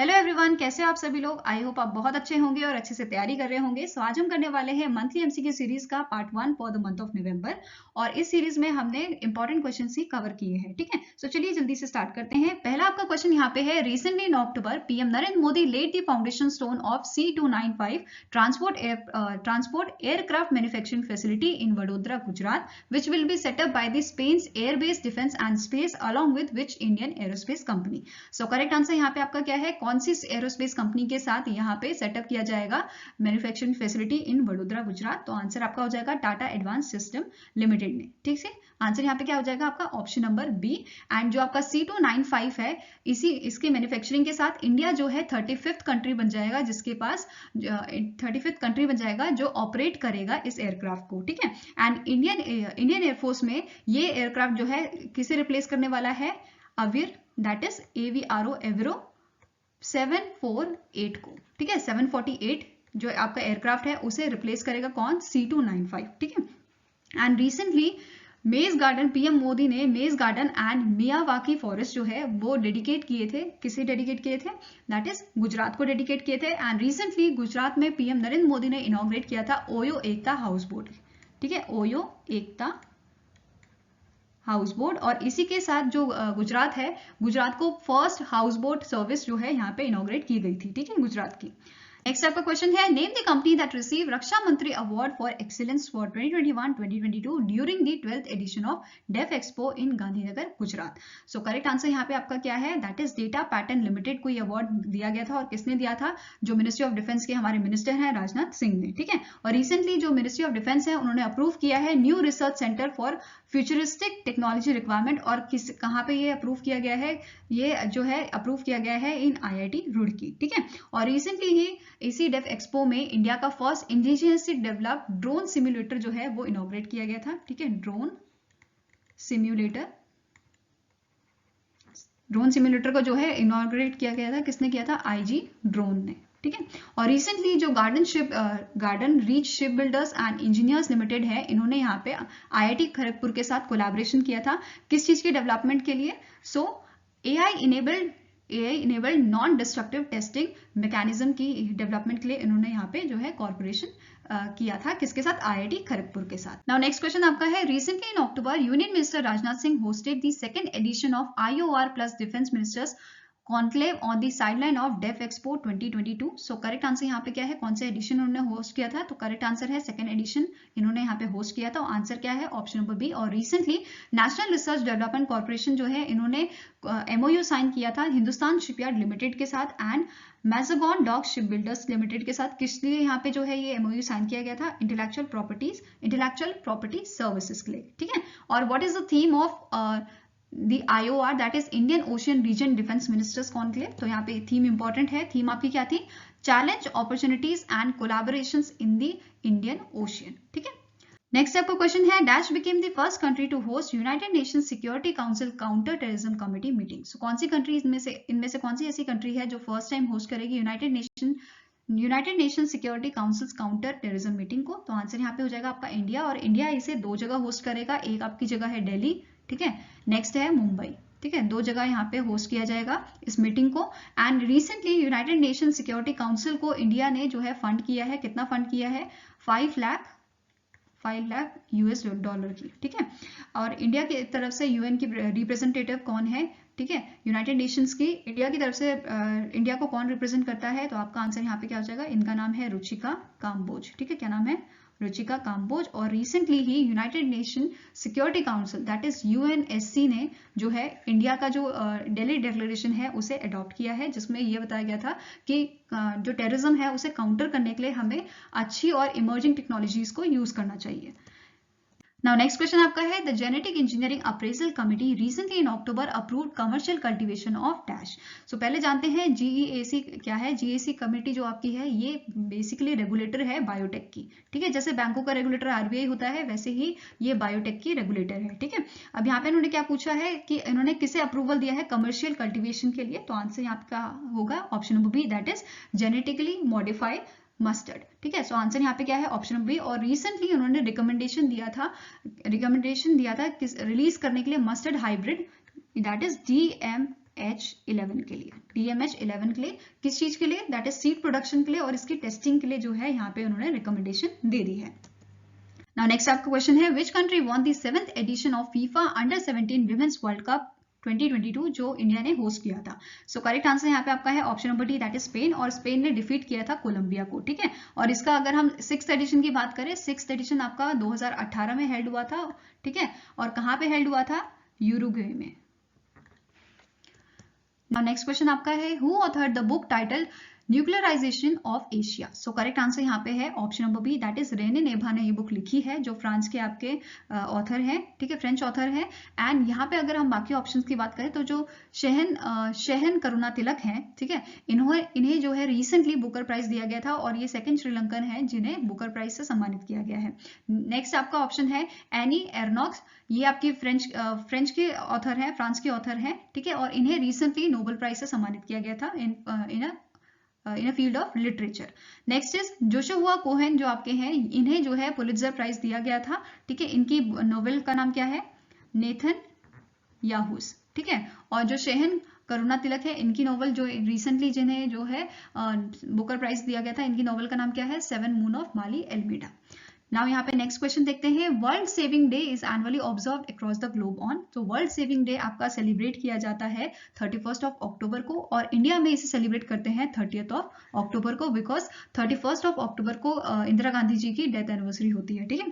Hello everyone, कैसे हो आप सभी लोग। आई होप आप बहुत अच्छे होंगे और अच्छे से तैयारी कर रहे होंगे। सो आज हम करने वाले हैं मंथली एमसीक्यू सीरीज का part 1 for the month of November और इस सीरीज में हमने इंपॉर्टेंट क्वेश्चन ही कवर किए हैं। ठीक है, सो चलिए जल्दी से स्टार्ट करते हैं। पहला आपका क्वेश्चन यहाँ पे है, recently in October PM Narendra Modi laid the foundation stone of C295 transport aircraft manufacturing facility in Vadodara, Gujarat, which will be set up by the Spain's Air Base Defense and Space along with which Indian Aerospace Company। So correct answer यहाँ पे आपका क्या है, कौन सी aerospace company के साथ यहाँ पे सेटअप किया जाएगा manufacturing facility in Vadodara, Gujarat. तो आंसर आपका हो जाएगा टाटा एडवांस सिस्टम लिमिटेड ने। ठीक है, आंसर यहाँ पे क्या हो जाएगा आपका ऑप्शन नंबर बी। एंड जो आपका C295 है, इसके मैन्युफैक्चरिंग के साथ इंडिया जो है 35th कंट्री बन जाएगा, जिसके पास 35th कंट्री बन जाएगा जो ऑपरेट करेगा इस एयरक्राफ्ट को। ठीक है, एंड इंडियन एयरफोर्स में ये एयरक्राफ्ट जो है किसे रिप्लेस करने वाला है, अवीर, दैट इज AVRO एवरो 748 को। ठीक है, 748 जो आपका एयरक्राफ्ट है उसे रिप्लेस करेगा कौन, C295। ठीक है, एंड रिसेंटली मेज गार्डन, पीएम मोदी ने मेज गार्डन एंड मियावाकी फॉरेस्ट जो है वो डेडिकेट किए थे। किसे डेडिकेट किए थे, दैट इज गुजरात को डेडिकेट किए थे। एंड रिसेंटली गुजरात में पीएम नरेंद्र मोदी ने इनॉग्रेट किया था ओयो एकता हाउस बोट। ठीक है, ओयो एकता हाउस बोट, और इसी के साथ जो गुजरात है, गुजरात को फर्स्ट हाउस बोट सर्विस जो है यहाँ पे इनॉग्रेट की गई थी। ठीक है, गुजरात की। नेक्स्ट आपका क्वेश्चन है, name the company that receive रक्षा मंत्री award for excellence for 2021-2022 during the 12th edition of Def Expo in Gandhinagar, Gujarat. So correct answer यहाँ पे आपका क्या है, that is Data Pattern limited को ये अवार्ड दिया गया था। और किसने दिया था, जो मिनिस्ट्री ऑफ डिफेंस के हमारे मिनिस्टर हैं राजनाथ सिंह ने। ठीक है, और रिसेंटली जो मिनिस्ट्री ऑफ डिफेंस है उन्होंने अप्रूव किया है new research centre for futuristic technology requirement. और कहाँ पे ये अप्रूव किया गया है, ये जो है अप्रूव किया गया है इन IIT रुड़की। ठीक है, और रिसेंटली ही इसी डेफ एक्सपो में इंडिया का first indigenously developed drone simulator जो है वो इनॉग्रेट किया गया था। ठीक है, ड्रोन सिम्युलेटर को जो है इनॉग्रेट किया गया था, किसने किया था, IG ड्रोन ने। ठीक है, और रिसेंटली जो garden reach ship builders and engineers limited है, इन्होंने यहाँ पे IIT खड़गपुर के साथ कोलैबोरेशन किया था। किस चीज के डेवलपमेंट के लिए, सो AI enabled non destructive testing mechanism की डेवलपमेंट के लिए इन्होंने यहाँ पे जो है कॉर्पोरेशन किया था, किसके साथ, IIT खड़गपुर के साथ। नाउ नेक्स्ट क्वेश्चन आपका है, recently in October union minister Rajnath Singh hosted the second edition of IOR plus defence ministers conclave on the sideline of Def Expo 2022। So correct answer यहाँ पे क्या है, कौन सा एडिशन उन्होंने होस्ट किया था, तो करेक्ट आंसर है सेकंड एडिशन इन्होंने यहाँ पे होस्ट किया था। आंसर क्या है, ऑप्शन नंबर बी। और recently national research development corporation जो है इन्होंने MOU साइन किया था हिंदुस्तान शिपयार्ड लिमिटेड के साथ and Mazagon dock ship builders limited के साथ। किस लिए यहाँ पे जो है ये MOU साइन किया गया था, इंटेलेक्चुअल प्रॉपर्टी सर्विसेज के लिए। ठीक है, और what is the theme of The IOR, that is Indian Ocean Region Defense Ministers Conclave। तो यहाँ पे थीम इंपॉर्टेंट है, थीम आपकी क्या थी, challenge, opportunities and collaborations in the Indian Ocean. ठीक है, नेक्स्ट आपका क्वेश्चन है, dash became the first country to host United Nations Security Council counter terrorism committee meeting. So कौन सी कंट्री इनमें से कौन सी ऐसी कंट्री है जो फर्स्ट टाइम होस्ट करेगी United nation security councils counter terrorism meeting को। तो आंसर यहाँ पे हो जाएगा आपका इंडिया, और इंडिया इसे 2 जगह होस्ट करेगा। एक आपकी जगह है दिल्ली, ठीक है, नेक्स्ट है मुंबई। ठीक है, 2 जगह यहाँ पे होस्ट किया जाएगा इस मीटिंग को। And recently United nation security council को इंडिया ने जो है फंड किया है, कितना फंड किया है, 5 लाख $5 की। ठीक है, और इंडिया की तरफ से UN की रिप्रेजेंटेटिव कौन है, ठीक है, यूनाइटेड नेशंस की इंडिया की तरफ से इंडिया को कौन रिप्रेजेंट करता है, तो आपका आंसर यहाँ पे क्या हो जाएगा, इनका नाम है रुचिका काम्बोज। ठीक है, क्या नाम है, रुचिका काम्बोज। और recently he United nation security council that is UNSC ने जो है इंडिया का जो दिल्ली डिक्लेरेशन है उसे अडॉप्ट किया है, जिसमें यह बताया गया था कि जो टेररिज्म है उसे काउंटर करने के लिए हमें अच्छी और इमर्जिंग टेक्नोलॉजीज को यूज करना चाहिए। नाउ नेक्स्ट क्वेश्चन आपका है, the genetic engineering appraisal committee recently in October approved commercial cultivation of dash. So पहले जानते हैं GEAC क्या है। GEAC कमिटी जो आपकी है ये बेसिकली रेगुलेटर है बायोटेक की। ठीक है, जैसे बैंकों का रेगुलेटर RBI होता है, वैसे ही ये बायोटेक की रेगुलेटर है। ठीक है, अब यहाँ पे इन्होंने क्या पूछा है कि इन्होंने किसे अप्रूवल दिया है कमर्शियल कल्टीवेशन के लिए, तो आंसर यहाँ का होगा option number B, that is genetically modified mustard. ठीक है, सो आंसर यहाँ पे क्या है, ऑप्शन नंबर बी। और रिसेंटली उन्होंने रिकमेंडेशन दिया था रिलीज करने के लिए mustard hybrid, that is DMH11 के लिए, DMH11 के लिए किस चीज के लिए, दैट इज सीड प्रोडक्शन के लिए, और इसकी टेस्टिंग के लिए जो है यहाँ पे उन्होंने रिकमेंडेशन दे दी है। नाउ नेक्स्ट आपका क्वेश्चन है which country won the 7th edition of FIFA under women's world cup 2022 जो इंडिया ने होस्ट किया था। सो करेक्ट आंसर यहाँ पे आपका है option number D, that is Spain, और स्पेन ने डिफीट किया था कोलंबिया को, ठीक है। और इसका अगर हम 6th एडिशन की बात करें, 6th एडिशन आपका 2018 में हेल्ड हुआ था, ठीक है, और कहाँ पे हेल्ड हुआ था, यूरुग्वे में। नाउ नेक्स्ट क्वेश्चन आपका है who authored the book titled nuclearisation of Asia. So correct answer यहाँ पे है option number B, that is रेने नेभा ने ये बुक लिखी है, जो फ्रांस के आपके ऑथर हैं, ठीक है, फ्रेंच ऑथर है। एंड यहाँ पे अगर हम बाकी ऑप्शंस की बात करें तो जो शहन करुणा तिलक हैं, ठीक है, इन्हें जो है रिसेंटली बुकर प्राइज दिया गया था, और ये सेकंड श्रीलंकन है जिन्हें बुकर प्राइज से सम्मानित किया गया है। नेक्स्ट आपका ऑप्शन है एनी एर्नॉक्स, ये आपकी फ्रेंच के ऑथर है, फ्रांस के ऑथर है, ठीक है, और इन्हें रिसेंटली नोबेल प्राइज से सम्मानित किया गया था in a field of literature. Next is Joshua Cohen जो आपके हैं, इन्हें जो है पुलित्जर प्राइज दिया गया था, ठीक है, इनकी नोवेल का नाम क्या है, नेथन याहूस, ठीक है। और जो शहन करुणा तिलक है, इनकी नोवेल जो रिसेंटली जिन्हें जो है बुकर प्राइज दिया गया था, इनकी नोवेल का नाम क्या है, 7 मून ऑफ माली एल्मीडा। नाउ यहाँ पे नेक्स्ट क्वेश्चन देखते हैं world saving day is annually observed across the globe on. तो वर्ल्ड सेविंग डे आपका सेलिब्रेट किया जाता है 31 अक्टूबर को, और इंडिया में इसे सेलिब्रेट करते हैं 30 अक्टूबर को, बिकॉज 31 अक्टूबर को इंदिरा गांधी जी की डेथ एनिवर्सरी होती है, ठीक है।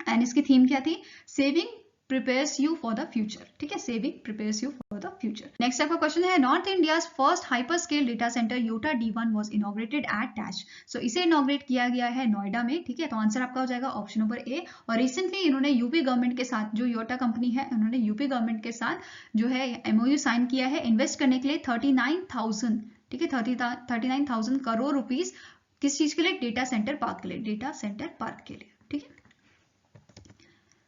एंड इसकी थीम क्या थी, saving prepares you for the future, ठीक है, saving prepares you for the future। Next आपका क्वेश्चन है north India's first hyperscale data centre Yotta D1 was inaugurated at dash. So इसे इनॉग्रेट किया गया है नोएडा में, ठीक है, तो आंसर आपका हो जाएगा ऑप्शन नंबर ए। और रिसेंटली इन्होंने यूपी गवर्नमेंट के साथ, जो योटा कंपनी है, उन्होंने यूपी गवर्नमेंट के साथ जो है MOU साइन किया है इन्वेस्ट करने के लिए 39,000, ठीक है, 39,000 करोड़ रुपीज किस चीज के लिए, डेटा सेंटर पार्क के लिए, डेटा सेंटर पार्क के लिए, ठीक है।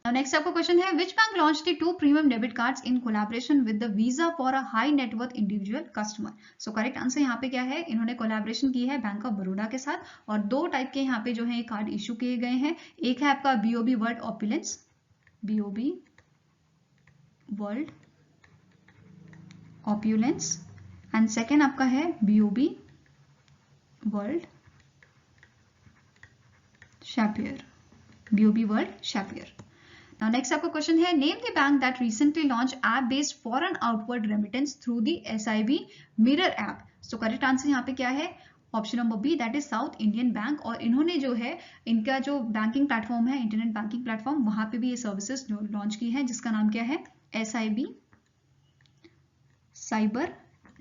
नेक्स्ट आपका क्वेश्चन है which bank launch the 2 premium debit cards in collaboration with the visa for a high net worth individual customer. So correct answer यहाँ पे क्या है, इन्होंने कोलैबोरेशन की है बैंक ऑफ बड़ौदा के साथ, और 2 टाइप के यहाँ पे जो है कार्ड इशू किए गए हैं। एक है आपका BOB world opulence, BOB world opulence, and second आपका है BOB world sapphire, BOB world sapphire. Now next आपका क्वेश्चन है name the bank that recently launch app based foreign outward remittance through the SIB mirror app. So correct answer यहाँ पे क्या है, option number B, that is South Indian Bank, और इन्होंने जो है इनका जो बैंकिंग प्लेटफॉर्म है, इंटरनेट बैंकिंग प्लेटफॉर्म, वहां पे भी ये सर्विसेज लॉन्च की है, जिसका नाम क्या है, SIB साइबर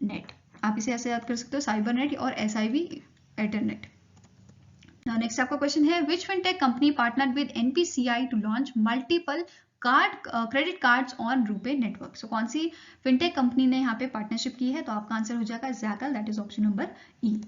नेट। आप इसे ऐसे याद कर सकते हो, साइबर नेट और SIB इंटरनेट। Now next आपका क्वेश्चन है which fintech company partnered with NPCI to launch multiple credit cards on RuPay network. So कौन सी फिनटेक कंपनी ने यहाँ पे पार्टनरशिप की है, तो आपका आंसर हो जाएगा Zaggle, that is option number E.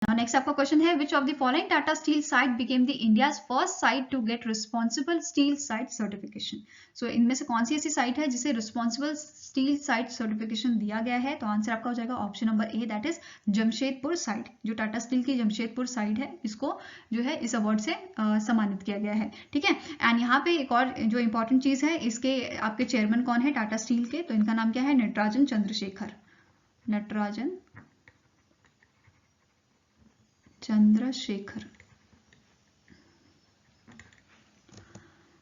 Next आपका क्वेश्चन है which of the following Tata steel site became the India's first site to get responsible steel site certification. So इनमें से कौन सी ऐसी साइट है जिसे रिस्पॉन्सिबल स्टील साइट सर्टिफिकेशन दिया गया है, तो आंसर आपका हो जाएगा option number A, that is Jamshedpur site. जो टाटा स्टील की जमशेदपुर साइट है, इसको जो है इस अवार्ड से सम्मानित किया गया है, ठीक है। एंड यहाँ पे एक और जो इंपॉर्टेंट चीज है, इसके आपके चेयरमैन कौन है टाटा स्टील के, तो इनका नाम क्या है, नटराजन चंद्रशेखर, नटराजन चंद्रशेखर।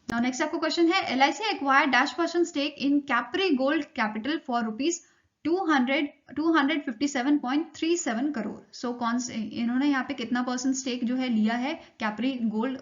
नाउ नेक्स्ट आपको क्वेश्चन है LIC acquired -% stake in Capri Gold Capital for rupees 257.37 crore. So कौन से इन्होंने यहाँ पे कितना % स्टेक जो है लिया है कैप्री गोल्ड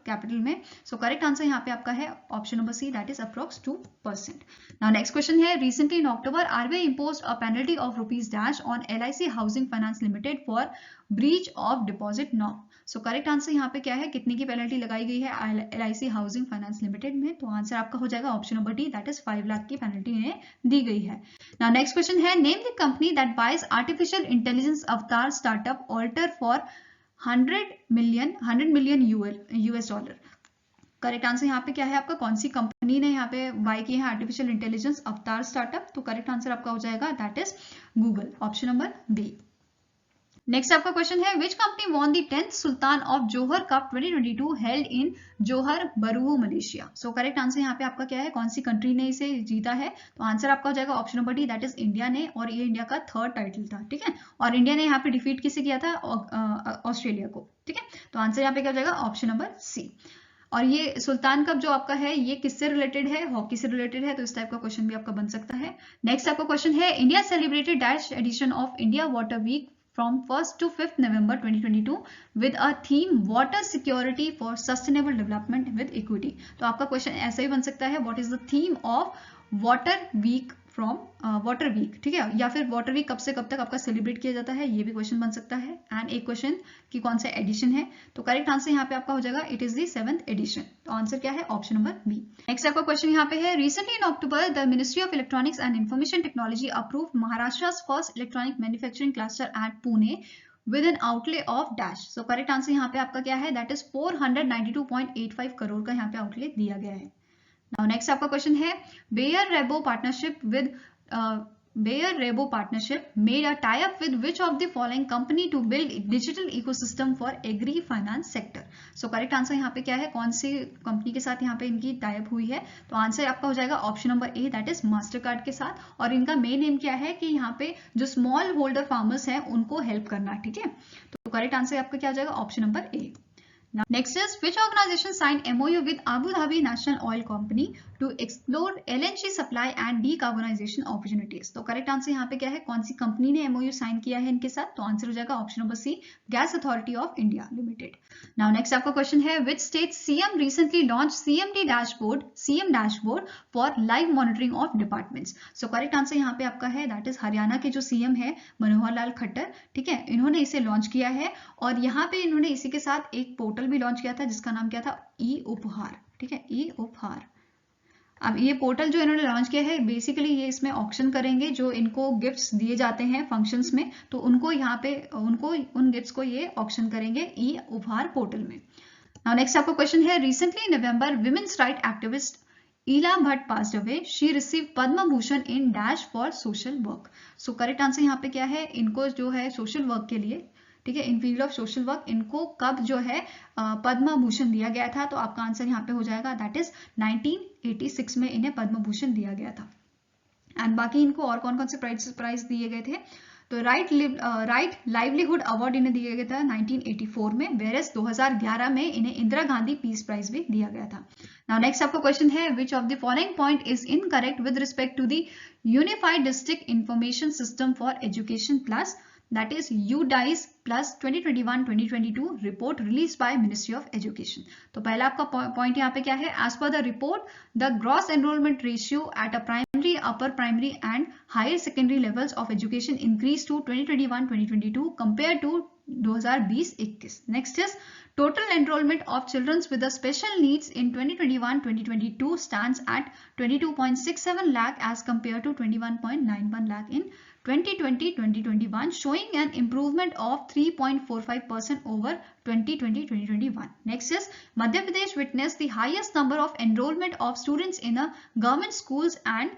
कैपिटल में। सो करेक्ट आंसर यहाँ पे आपका है option number C, that is approx 2%। Now next question है recently in October RBI imposed a penalty of rupees dash on LIC housing finance limited for breach of deposit norm. So correct answer यहाँ पे क्या है, कितने की penalty लगाई गई है LIC हाउसिंग फाइनेंस लिमिटेड में, तो आंसर आपका हो जाएगा option number D, that is 5 lakh की पेनल्टी इन्हें दी गई है। नाउ नेक्स्ट क्वेश्चन है name the company that buys artificial intelligence avatar startup alter for 100 million $। Correct answer यहाँ पे क्या है आपका, कौन सी कंपनी ने यहाँ पे बाय की है आर्टिफिशियल इंटेलिजेंस अवतार स्टार्टअप, तो करेक्ट आंसर आपका हो जाएगा that is Google, option number B. Next आपका क्वेश्चन है which company won the 10th Sultan of Johor Cup 2022 held in Johor Bahru Malaysia. So correct answer यहाँ पे आपका क्या है, कौन सी कंट्री ने इसे जीता है? तो आंसर आपका हो जाएगा option number D, that is India ने, और ये इंडिया का 3rd टाइटल था, ठीक है। और इंडिया ने यहाँ पे डिफीट किसे किया था? ऑस्ट्रेलिया को, ठीक है। तो आंसर यहाँ पे क्या हो जाएगा? Option number C. और ये सुल्तान कप जो आपका है ये किससे रिलेटेड है? हॉकी से रिलेटेड है, तो इस टाइप का क्वेश्चन भी आपका बन सकता है। नेक्स्ट आपका क्वेश्चन है India celebrated dash edition of India water week from 1st to 5th November 2022 with a theme water security for sustainable development with equity। तो आपका क्वेश्चन ऐसा ही बन सकता है, what is the theme of water week from water week, ठीक है, या फिर water week कब से कब तक आपका सेलिब्रेट किया जाता है, ये भी क्वेश्चन बन सकता है। एंड एक क्वेश्चन कि कौन सा एडिशन है, तो करेक्ट आंसर यहाँ पे आपका हो जाएगा it is the 7th edition. तो आंसर क्या है? Option number B. नेक्स्ट आपका क्वेश्चन यहाँ पे है recently in October the ministry of electronics and information technology approve Maharashtra first electronic manufacturing cluster at Pune with an outlay of dash. So correct answer यहाँ पे आपका क्या है? दैट इज 492.85 करोड़ का यहाँ पे आउटले दिया गया है। Now next आपका क्वेश्चन है Bayer Rebo partnership with Bayer Rebo partnership made a tie-up with which of the following company to build digital ecosystem for agri finance sector। So correct answer यहाँ पे क्या है? कौन सी कंपनी के साथ यहाँ पे इनकी टाइप हुई है? तो आंसर आपका हो जाएगा option number A, that is master card के साथ। और इनका मेन एम क्या है कि यहाँ पे जो स्मॉल होल्डर फार्मर्स हैं उनको हेल्प करना, ठीक है। तो करेक्ट आंसर आपका क्या हो जाएगा? Option number A. Now, next is which organization signed MOU with Abu Dhabi National Oil Company to explore LNG supply and decarbonization opportunities। तो करेक्ट आंसर यहाँ पे क्या है? कौन सी कंपनी ने MOU साइन किया है इनके साथ? तो आंसर हो जाएगा option number C, gas authority of India limited. Now next आपका क्वेश्चन है which state CM recently launch CM dashboard for live monitoring of departments. So correct answer यहाँ पे आपका है दैट इज हरियाणा के जो CM है मनोहर लाल खट्टर, ठीक है, इन्होंने इसे लॉन्च किया है। और यहाँ पे इन्होंने इसी के साथ एक पोर्टल भी लॉन्च किया था जिसका नाम क्या था? ई उपहार, ठीक है, ई उपहार। अब ये पोर्टल जो इन्होंने लॉन्च किया है बेसिकली ये इसमें ऑक्शन करेंगे जो इनको गिफ्ट्स दिए जाते हैं फंक्शंस में, तो उनको यहाँ पे उनको उन गिफ्ट्स को ये ऑक्शन करेंगे ई उपहार पोर्टल में। नाउ नेक्स्ट आपका क्वेश्चन है recently in November women's rights activist Ela Bhatt passed away, she receive Padma Bhushan in dash for social work. So correct answer यहाँ पे क्या है? इनको जो है सोशल वर्क के लिए, ठीक है, इन फील्ड ऑफ सोशल वर्क इनको कब जो है पद्म भूषण दिया गया था? तो आपका आंसर यहाँ पे हो जाएगा दैट इज 1986 में इन्हें पद्म भूषण दिया गया था। एंड बाकी इनको और कौन कौन से प्राइज दिए गए थे? तो राइट लाइवलीहुड अवार्ड इन्हें दिया गया था 1984 में, वेरेस 2011 में इन्हें इंदिरा गांधी पीस प्राइज भी दिया गया था। नाउ नेक्स्ट आपका क्वेश्चन है which of the following point is incorrect with respect to the unified district information system for education plus, that is UDISE plus 2021-2022 report released by Ministry of Education। तो पहला आपका point यहाँ पे क्या है? as per the report the gross enrollment ratio at a primary, upper primary and higher secondary levels of education increased to 2021-2022 compared to 2020-21। next is total enrollment of children with the special needs in 2021-2022 stands at 22.67 lakh as compared to 21.91 lakh in 2020-2021, showing an improvement of 3.45% over 2020-2021। Next is Madhya Pradesh witnessed the highest number of enrollment of students in a government schools and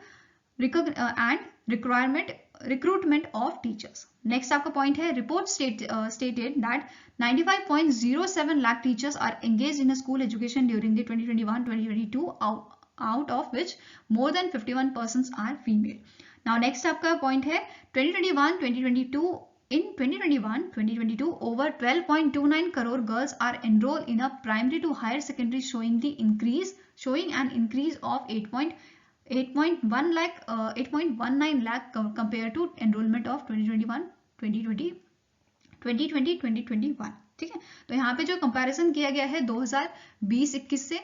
recruitment of teachers। Next आपका point है report stated that 95.07 lakh teachers are engaged in a school education during the 2021-2022, out of which more than 51% are female। Now next आपका point है 2021-2022 in 2021-2022 over 12.29 crore girls are enrolled in a primary to higher secondary, showing an increase of 8.19 lakh compared to enrollment of 2020-2021, ठीक है। तो यहाँ पे जो comparison किया गया है 2020-21 से,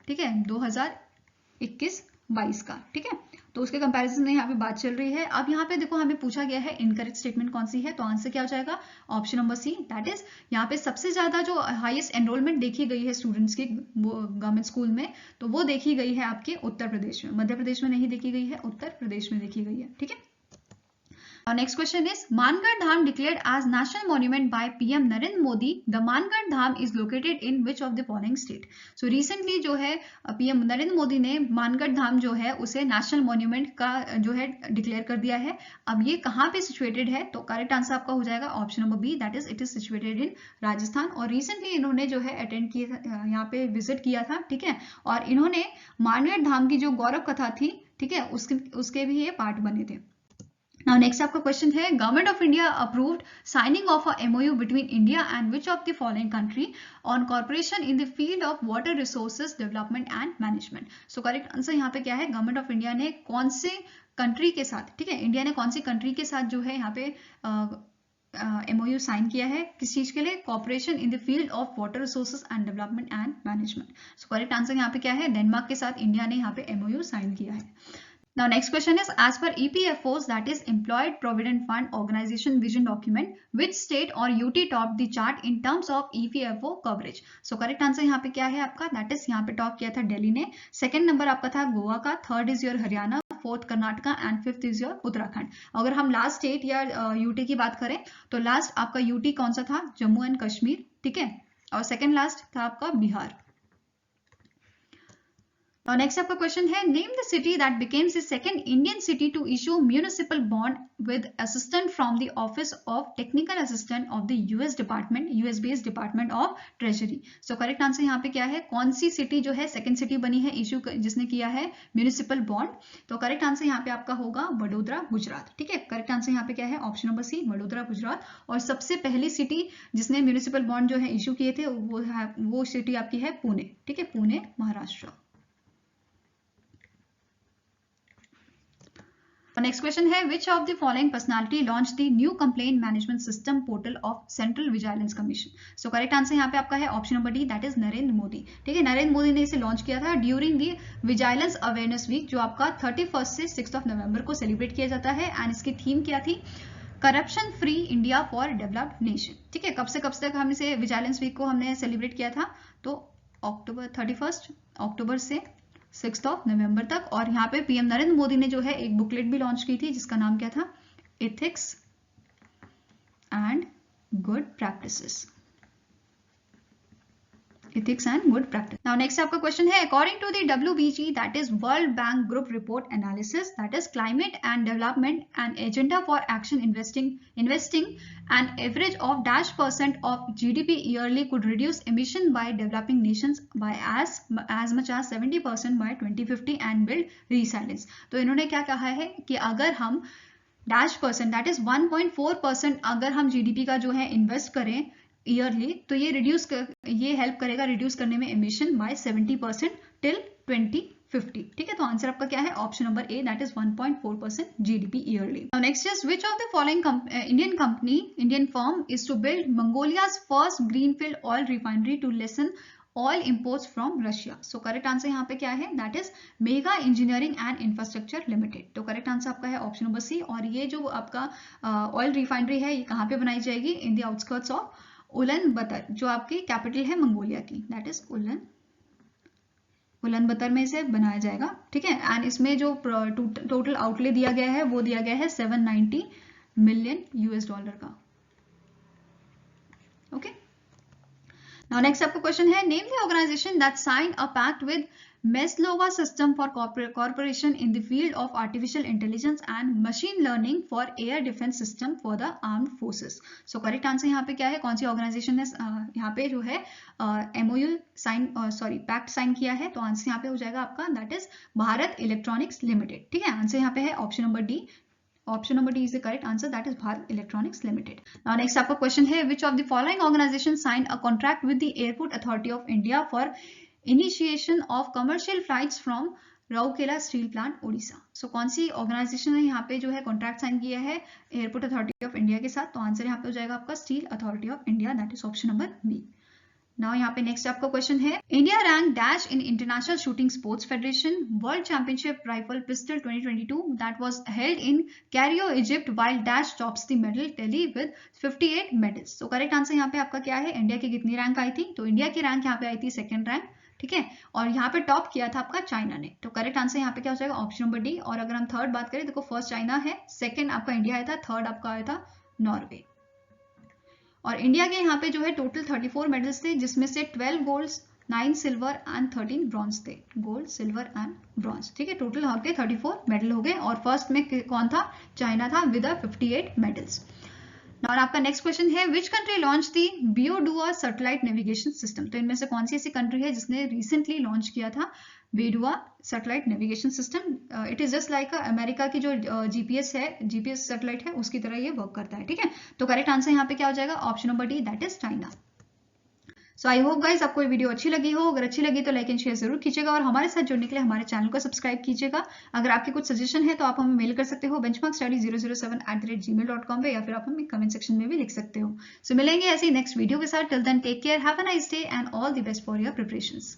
ठीक है, 2021-22 का, ठीक है, तो उसके कंपैरिजन में यहाँ पे बात चल रही है। अब यहाँ पे देखो हमें पूछा गया है इनकरेक्ट स्टेटमेंट कौन सी है, तो आंसर क्या हो जाएगा? Option number C, that is यहाँ पे सबसे ज्यादा जो हाईएस्ट एनरोलमेंट देखी गई है स्टूडेंट्स की गवर्नमेंट स्कूल में, तो वो देखी गई है आपके उत्तर प्रदेश में, मध्य प्रदेश में नहीं देखी गई है, उत्तर प्रदेश में देखी गई है, ठीक है। Next question is Mangar Dham declared as national monument by PM Narendra Modi. The Mangar Dham is located in which of the following state? So recently जो है PM नरेंद्र मोदी ने मानगढ़ धाम जो है उसे नेशनल मॉन्यूमेंट का जो है डिक्लेयर कर दिया है. अब ये कहाँ पे सिचुएटेड है? तो करेक्ट आंसर आपका हो जाएगा option number B, that is it is situated in Rajasthan. और रिसेंटली इन्होंने जो है अटेंड किया, यहाँ पे विजिट किया था, ठीक है. और इन्होंने मानगढ़ धाम की जो गौरव कथा थी, ठीक है, उसके भी ये पार्ट बने थे. Now next आपका क्वेश्चन है government of India approved signing of a MOU between India and which of the following country on corporation in the field of water resources development and management. So correct answer यहाँ पे क्या है? Government of India ने कौन से country के साथ, ठीक है, इंडिया ने कौन सी कंट्री के साथ जो है यहाँ पे MOU साइन किया है, किस चीज के लिए? Corporation in the field of water resources and development and management. So correct answer यहाँ पे क्या है? डेनमार्क के साथ इंडिया ने यहाँ पे MOU साइन किया है. Now next question is as per EPFO's, that is Employed Provident Fund Organization vision document, which state or UT topped the chart in terms of EPFO coverage. So correct answer यहाँ पे क्या है आपका? That is यहाँ पे top किया था दिल्ली ने. सेकंड नंबर आपका था गोवा का, third is your Haryana, fourth Karnataka and fifth is your Uttarakhand. अगर हम लास्ट स्टेट या यूटी की बात करें तो लास्ट आपका यूटी कौन सा था? जम्मू एंड कश्मीर, ठीक है. और सेकंड लास्ट था आपका बिहार. Now next आपका क्वेश्चन है name the city that became the second Indian city to issue municipal bond with assistance from the Office of Technical Assistant of the US based Department of Treasury. So correct answer यहाँ पे क्या है? कौन सी city जो है second city बनी है issue जिसने किया है म्यूनिसिपल बॉन्ड? तो करेक्ट आंसर यहाँ पे आपका होगा वडोदरा गुजरात, ठीक है. करेक्ट आंसर यहाँ पे क्या है? Option number C, Vadodara Gujarat. और सबसे पहली सिटी जिसने म्यूनिसिपल बॉन्ड जो है इशू किए थे वो सिटी आपकी है पुणे, ठीक है, पुणे महाराष्ट्र. नेक्स्ट क्वेश्चन है which of the following personality launched the new complaint management system portal of Central Vigilance Commission. So correct answer यहाँ पे आपका है option number D, that is Narendra Modi, ठीक है. नरेंद्र मोदी ने इसे लॉन्च किया था during the vigilance awareness week जो आपका 31 से 6 नवंबर को सेलिब्रेट किया जाता है. एंड इसकी थीम क्या थी? Corruption free India for developed nation, ठीक है. कब से कब तक हम इसे विजिलेंस वीक को हमने सेलिब्रेट किया था? तो अक्टूबर 31 अक्टूबर से 6 नवंबर तक. और यहाँ पे पीएम नरेंद्र मोदी ने जो है एक बुकलेट भी लॉन्च की थी जिसका नाम क्या था? Ethics and good practices. ethics and good practice. Now next आपका क्वेश्चन है according to the WBG, that is World Bank Group report analysis, that is climate and development and agenda for action investing an average of -% of GDP yearly could reduce emission by developing nations by as much as 70% by 2050 and build resilience. तो इन्होंने क्या कहा है कि अगर हम -% that is 1.4% अगर हम GDP का जो है इन्वेस्ट करें ईयरली तो ये हेल्प करेगा रिड्यूस करने में एमिशन बाय 70% टिल 2050, ठीक है. तो आंसर आपका क्या है? Option number A, that is 1.4% GDP yearly. Now next is which of the following Indian firm is to build Mongolia's first greenfield oil refinery to lessen oil imports from Russia. So correct answer यहाँ पे क्या है? That is Megha engineering and infrastructure limited. तो correct answer आपका है option number C. और ये जो आपका ऑयल रिफाइनरी है ये कहाँ पे बनाई जाएगी? इन द आउटस्कर्ट्स ऑफ उलन बतर, जो आपकी कैपिटल है मंगोलिया की, दैट इज उलन बतर में इसे बनाया जाएगा, ठीक है. एंड इसमें जो टोटल आउटले दिया गया है वो दिया गया है $790 मिलियन का. ओके. नाउ नेक्स्ट आपका क्वेश्चन है name the organisation that sign a pact with Maslova system for cooperation in the field of artificial intelligence and machine learning for air defense system for the armed forces. So correct answer यहाँ पे क्या है? कौन सी organisation ने यहाँ पे जो है MOU पैक्ट साइन किया है? तो आंसर यहाँ पे हो जाएगा आपका that is Bharat electronics limited, ठीक है. आंसर यहाँ पे है option number D. Option number D is the correct answer, that is Bharat electronics limited. Now next आपका क्वेश्चन है which of the following organisation sign a contract with the airport authority of India for initiation of commercial flights from Rourkela steel plant Odisha. So कौन सी organisation ने यहाँ पे जो है contract sign किया है एयरपोर्ट अथॉरिटी ऑफ इंडिया के साथ? तो आंसर यहाँ पे हो जाएगा आपका steel authority of India, that is option number B. Now यहाँ पे नेक्स्ट आपका क्वेश्चन है India rank dash in international shooting sports federation world championship rifle pistol 2022 that was held in Cairo Egypt while dash tops the medal tally with 58 medals. तो correct answer यहाँ पे आपका क्या है? इंडिया की कितनी रैंक आई थी? तो इंडिया की रैंक यहाँ पे आई थी सेकंड रैंक, ठीक है, और यहाँ पे टॉप किया था आपका चाइना ने। तो करेक्ट आंसर यहाँ पे क्या हो जाएगा, ऑप्शन नंबर डी। और अगर हम थर्ड बात करें, देखो फर्स्ट चाइना है, सेकंड आपका इंडिया आया था, थर्ड आपका आया था नॉर्वे। और इंडिया के यहाँ पे जो है टोटल 34 मेडल्स थे, जिसमें से 12 गोल्ड्स, 9 सिल्वर एंड 13 ब्रॉन्ज थे, गोल्ड सिल्वर एंड ब्रॉन्ज। ठीक है, टोटल यहाँ पे 34 मेडल हो गए। और फर्स्ट में कौन था, चाइना था विद 58 मेडल्स। और आपका नेक्स्ट क्वेश्चन है, which country launch the BeiDou satellite navigation system. तो इनमें से कौन सी ऐसी कंट्री है जिसने रिसेंटली लॉन्च किया था BeiDou satellite navigation system. It is just like America की जो जीपीएस है, जीपीएस सैटेलाइट है, उसकी तरह ये वर्क करता है। ठीक है, तो करेक्ट आंसर यहाँ पे क्या हो जाएगा, option number D, that is China. So I hope guys आपको ये वीडियो अच्छी लगी हो। अगर अच्छी लगी तो लाइक एंड शेयर जरूर कीजिएगा और हमारे साथ जुड़ने के लिए हमारे चैनल को सब्सक्राइब कीजिएगा। अगर आपके कुछ सजेशन है तो आप हमें मेल कर सकते हो benchmarkstudy007@gmail.com पे, या फिर आप हमें कमेंट सेक्शन में भी लिख सकते हो। सो मिलेंगे ऐसे ही नेक्स्ट वीडियो के साथ। Till then take care, have a nice day and all the best for your preparations.